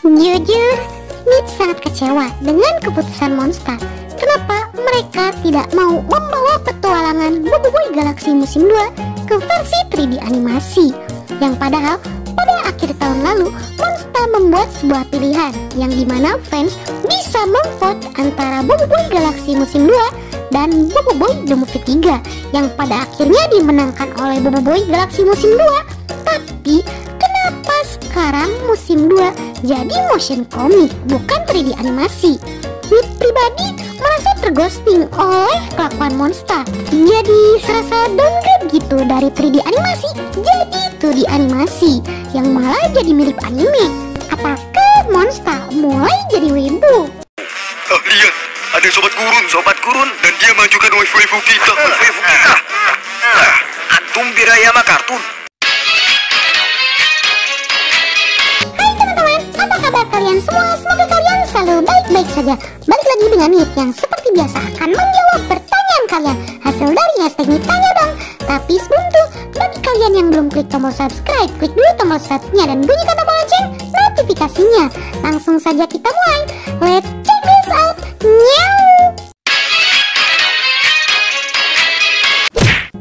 Jujur, Nit sangat kecewa dengan keputusan Monster. Kenapa mereka tidak mau membawa petualangan Boboiboy Galaxy musim 2 ke versi 3D animasi? Yang padahal pada akhir tahun lalu Monster membuat sebuah pilihan yang dimana fans bisa memvote antara Boboiboy Galaxy musim 2 dan Boboiboy The Movie 3 yang pada akhirnya dimenangkan oleh Boboiboy Galaxy musim 2. Tapi kenapa sekarang musim 2 jadi motion comic bukan 3D animasi? Nit pribadi merasa terghosting oleh kelakuan Monster. Jadi serasa downgrade gitu dari 3D animasi jadi 2D animasi yang malah jadi mirip anime. Apakah Monster mulai jadi wibu? Lihat, ada sobat gurun dan dia mengajukan waifu kita. Antum Birayama kartun. Apa kabar kalian semua? Semoga kalian selalu baik-baik saja. Balik lagi dengan Nit yang seperti biasa akan menjawab pertanyaan kalian hasil dari hashtag Nit Tanya Dong. Tapi sebelum itu, bagi kalian yang belum klik tombol subscribe, klik dulu tombol subscribe-nya dan bunyikan tombol lonceng notifikasinya. Langsung saja kita mulai. Let's check this out.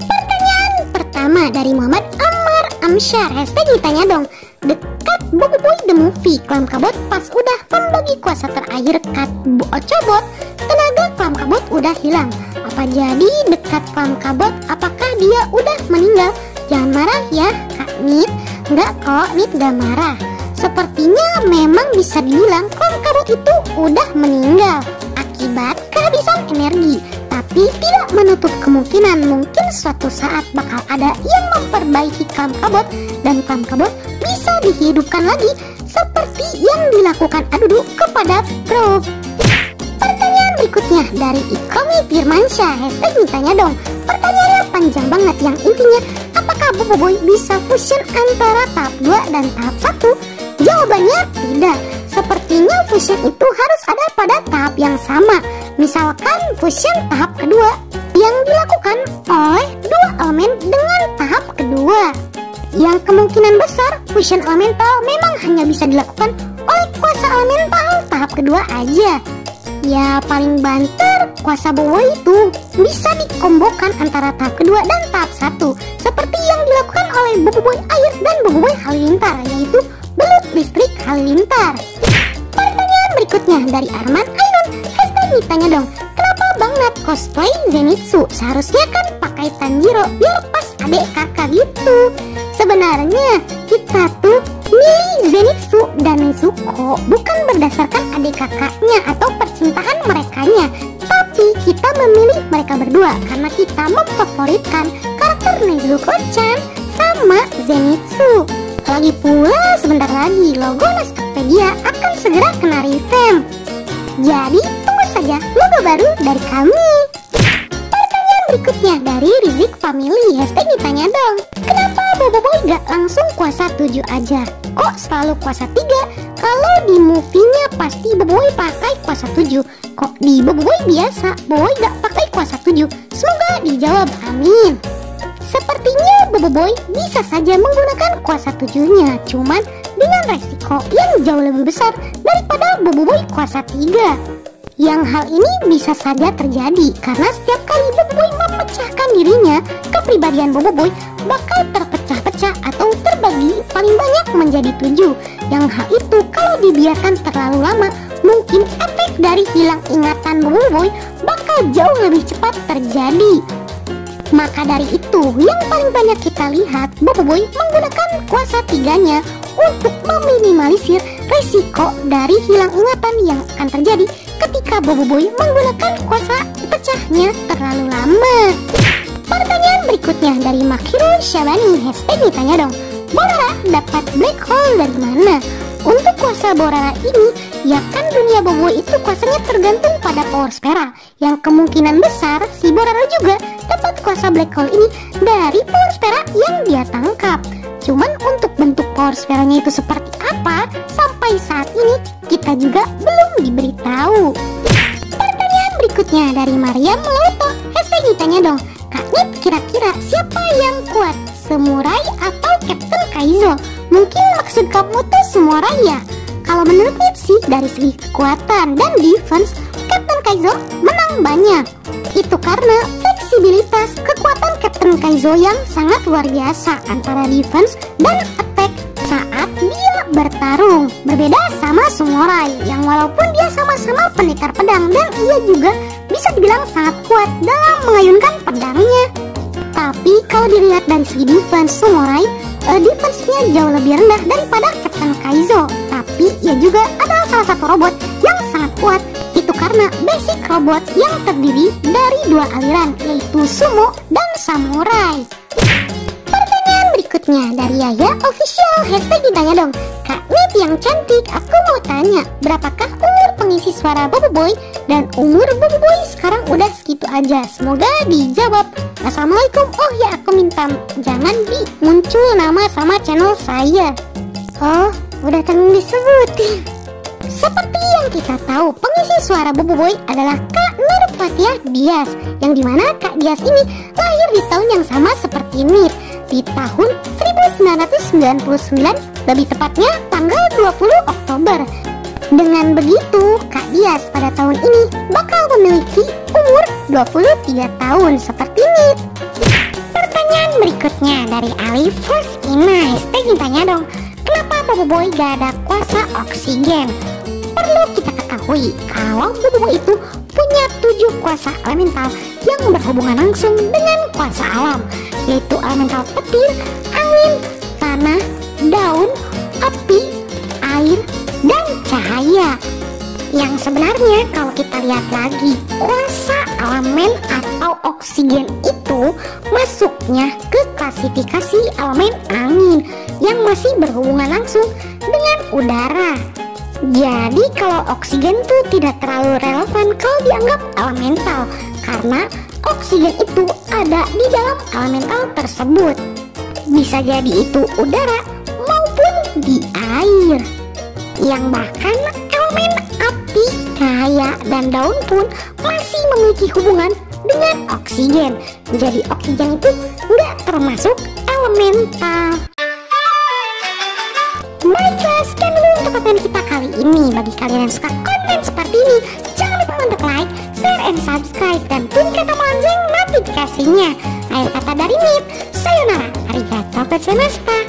Pertanyaan pertama dari Muhammad Ammar Amsyar, hashtag Nit Tanya Dong. Dekat Boboiboy The Movie, Klam Kabot pas udah membagi kuasa terakhir kat Ocobot, tenaga Klam Kabot udah hilang. Apa jadi dekat Klam Kabot? Apakah dia udah meninggal? Jangan marah ya Kak Nit. Enggak kok, Nit gak marah. Sepertinya memang bisa dibilang Klam Kabot itu udah meninggal akibat kehabisan energi. Tapi tidak menutup kemungkinan mungkin suatu saat bakal ada yang memperbaiki Klam Kabot dan Klam Kabot bisa dihidupkan lagi seperti yang dilakukan Adudu kepada Prof. Pertanyaan berikutnya dari Ikomi Firmansyah, hashtag Nit Tanya Dong. Pertanyaannya panjang banget yang intinya, apakah Boboiboy bisa fusion antara tahap 2 dan tahap 1? Jawabannya tidak. Sepertinya fusion itu harus ada pada tahap yang sama. Misalkan fusion tahap kedua yang dilakukan oleh dua elemen dengan tahap kedua. Yang kemungkinan besar fusion elemental memang hanya bisa dilakukan oleh kuasa elemental tahap kedua aja. Ya paling banter kuasa Boboiboy itu bisa dikombokan antara tahap kedua dan tahap 1 seperti yang dilakukan oleh Boboiboy Air dan Boboiboy Halilintar, yaitu belut listrik Halilintar. Pertanyaan berikutnya dari Arman Ainun, hashtag Nit Tanya Dong. Kenapa Bang Nat cosplay Zenitsu? Seharusnya kan pakai Tanjiro biar pas adek kakak gitu. Sebenarnya kita tuh milih Zenitsu dan Nezuko bukan berdasarkan adik kakaknya atau percintaan merekanya, tapi kita memilih mereka berdua karena kita memfavoritkan karakter Nezuko-chan sama Zenitsu. Lagi pula sebentar lagi logo Naskahpedia akan segera kena revamp. Jadi tunggu saja logo baru dari kami. Pertanyaan berikutnya dari Rizik Family, hashtag Nit Tanya Dong. Kenapa Boboiboy gak langsung kuasa 7 aja? Kok selalu kuasa 3? Kalau di movie-nya pasti Boboiboy pakai kuasa 7. Kok di Boboiboy biasa Boboiboy gak pakai kuasa 7? Semoga dijawab, amin. Sepertinya Boboiboy bisa saja menggunakan kuasa 7-nya, cuman dengan resiko yang jauh lebih besar daripada Boboiboy kuasa 3. Yang hal ini bisa saja terjadi karena setiap kali Boboiboy memecahkan dirinya, kepribadian Boboiboy bakal terpecah-pecah atau terbagi paling banyak menjadi 7. Yang hal itu kalau dibiarkan terlalu lama, mungkin efek dari hilang ingatan Boboiboy bakal jauh lebih cepat terjadi. Maka dari itu, yang paling banyak kita lihat Boboiboy menggunakan kuasa 3-nya untuk meminimalisir resiko dari hilang ingatan yang akan terjadi ketika Boboiboy menggunakan kuasa pecahnya terlalu lama. Pertanyaan berikutnya dari Makhiro Syabani, hashtag Nit Tanya Dong. Borara dapat black hole dari mana? Untuk kuasa Borara ini, ya kan dunia Boboiboy itu kuasanya tergantung pada Power Spera. Yang kemungkinan besar si Borara juga dapat kuasa black hole ini dari Power Spera yang dia tangkap. Cuman untuk bentuk Power Speranya itu seperti apa, sampai saat ini kita juga belum diberitahu. Pertanyaan berikutnya dari Mariam Lauto, hashtag Nit Tanya Dong. Kak Nit, kira-kira siapa yang kuat? Samurai atau Captain Kaizo? Mungkin maksud kamu tuh samurai ya? Kalau menurut Mitsi, dari segi kekuatan dan defense, Captain Kaizo menang banyak. Itu karena fleksibilitas kekuatan Captain Kaizo yang sangat luar biasa antara defense dan attack saat dia bertarung. Berbeda sama Samurai yang walaupun dia sama-sama pendekar pedang dan ia juga bisa dibilang sangat kuat dalam mengayunkan pedangnya. Tapi kalau dilihat dari segi defense, Samurai defense-nya jauh lebih rendah daripada Captain Kaizo. Tapi ia juga adalah salah satu robot yang sangat kuat. Itu karena basic robot yang terdiri dari dua aliran, yaitu sumo dan samurai. Pertanyaan berikutnya dari Yaya Official, hashtag ditanya dong. Kak Nit yang cantik, aku mau tanya, berapakah umur pengisi suara Bobo Boy? Dan umur Bobo Boy sekarang udah segitu aja. Semoga dijawab. Assalamualaikum. Oh ya, aku minta jangan muncul nama sama channel saya. Oh, udah tanggung disebutin. Seperti yang kita tahu, pengisi suara Bobo Boy adalah Kak Nur Fathia Dias, yang dimana Kak Dias ini lahir di tahun yang sama seperti Nit, di tahun 1999, lebih tepatnya tanggal 20 Oktober. Dengan begitu, Kak Dias pada tahun ini bakal memiliki umur 23 tahun seperti Nit. Pertanyaan berikutnya dari Ali First Ina, hashtag ditanya dong, kenapa Bobo Boy gak ada kuasa oksigen? Perlu kita ketahui kalau Bobo Boy itu punya 7 kuasa elemental yang berhubungan langsung dengan kuasa alam, yaitu elemental petir, angin, tanah, daun, api, air, dan cahaya. Yang sebenarnya kalau kita lihat lagi, kuasa elemen atau oksigen itu masuknya ke klasifikasi elemen angin yang masih berhubungan langsung dengan udara. Jadi kalau oksigen itu tidak terlalu relevan kalau dianggap elemental, karena oksigen itu ada di dalam elemental tersebut. Bisa jadi itu udara maupun di air. Yang bahkan elemen api, cahaya, dan daun pun masih memiliki hubungan dengan oksigen. Jadi oksigen itu nggak termasuk elemental. Baiklah, sekian dulu untuk konten kita kali ini. Bagi kalian yang suka konten seperti ini, jangan lupa untuk like, share, and subscribe, dan bunyikan tombol lonceng notifikasinya. Akhir kata dari Nit, sayonara, arigatou gozaimashita.